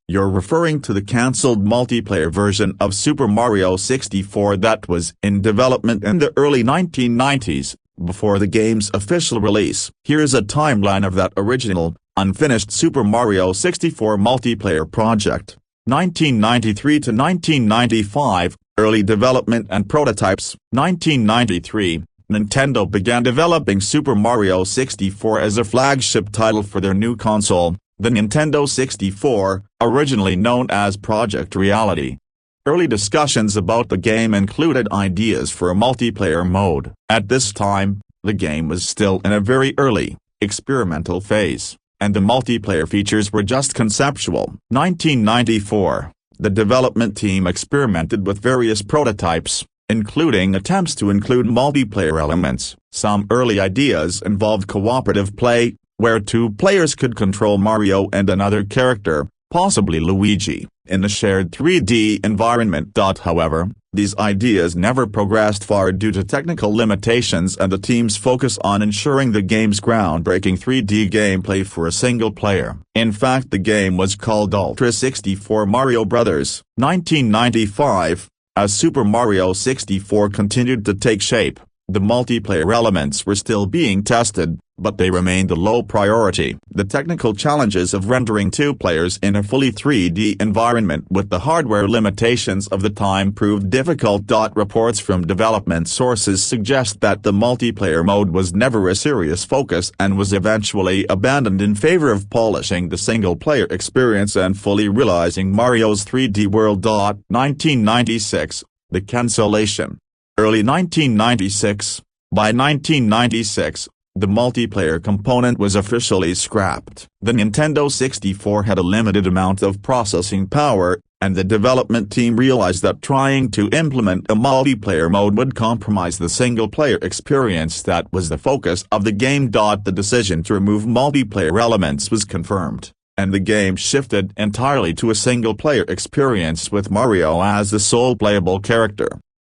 You're referring to the cancelled multiplayer version of Super Mario 64 that was in development in the early 1990s, before the game's official release. Here's a timeline of that original, unfinished Super Mario 64 multiplayer project. 1993 to 1995, early development and prototypes. 1993, Nintendo began developing Super Mario 64 as a flagship title for their new console, the Nintendo 64, originally known as Project Reality. Early discussions about the game included ideas for a multiplayer mode. At this time, the game was still in a very early, experimental phase, and the multiplayer features were just conceptual. 1994, the development team experimented with various prototypes, including attempts to include multiplayer elements. Some early ideas involved cooperative play, where two players could control Mario and another character, possibly Luigi, in a shared 3D environment. However, these ideas never progressed far due to technical limitations and the team's focus on ensuring the game's groundbreaking 3D gameplay for a single player. In fact, the game was called Ultra 64 Mario Bros. 1995. As Super Mario 64 continued to take shape, the multiplayer elements were still being tested, but they remained a low priority. The technical challenges of rendering two players in a fully 3D environment with the hardware limitations of the time proved difficult. Reports from development sources suggest that the multiplayer mode was never a serious focus and was eventually abandoned in favor of polishing the single-player experience and fully realizing Mario's 3D world. 1996, the cancellation. Early 1996. By 1996, the multiplayer component was officially scrapped. The Nintendo 64 had a limited amount of processing power, and the development team realized that trying to implement a multiplayer mode would compromise the single-player experience that was the focus of the game. The decision to remove multiplayer elements was confirmed, and the game shifted entirely to a single-player experience with Mario as the sole playable character.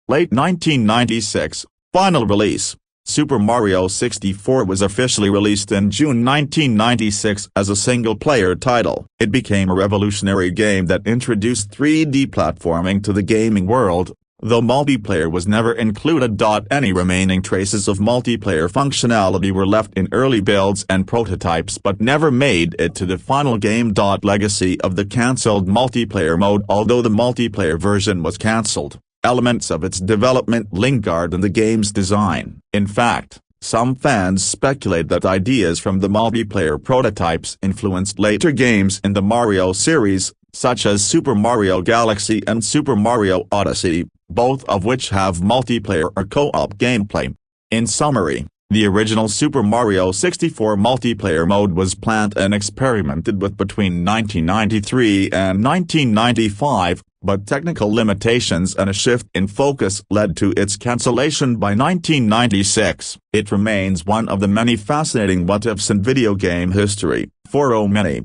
Late 1996, final release. Super Mario 64 was officially released in June 1996 as a single-player title. It became a revolutionary game that introduced 3D platforming to the gaming world, though multiplayer was never included. Any remaining traces of multiplayer functionality were left in early builds and prototypes but never made it to the final game. Legacy of the cancelled multiplayer mode. Although the multiplayer version was cancelled, elements of its development lingered in the game's design. In fact, some fans speculate that ideas from the multiplayer prototypes influenced later games in the Mario series, such as Super Mario Galaxy and Super Mario Odyssey, both of which have multiplayer or co-op gameplay. In summary, the original Super Mario 64 multiplayer mode was planned and experimented with between 1993 and 1995, but technical limitations and a shift in focus led to its cancellation by 1996. It remains one of the many fascinating what-ifs in video game history. For many,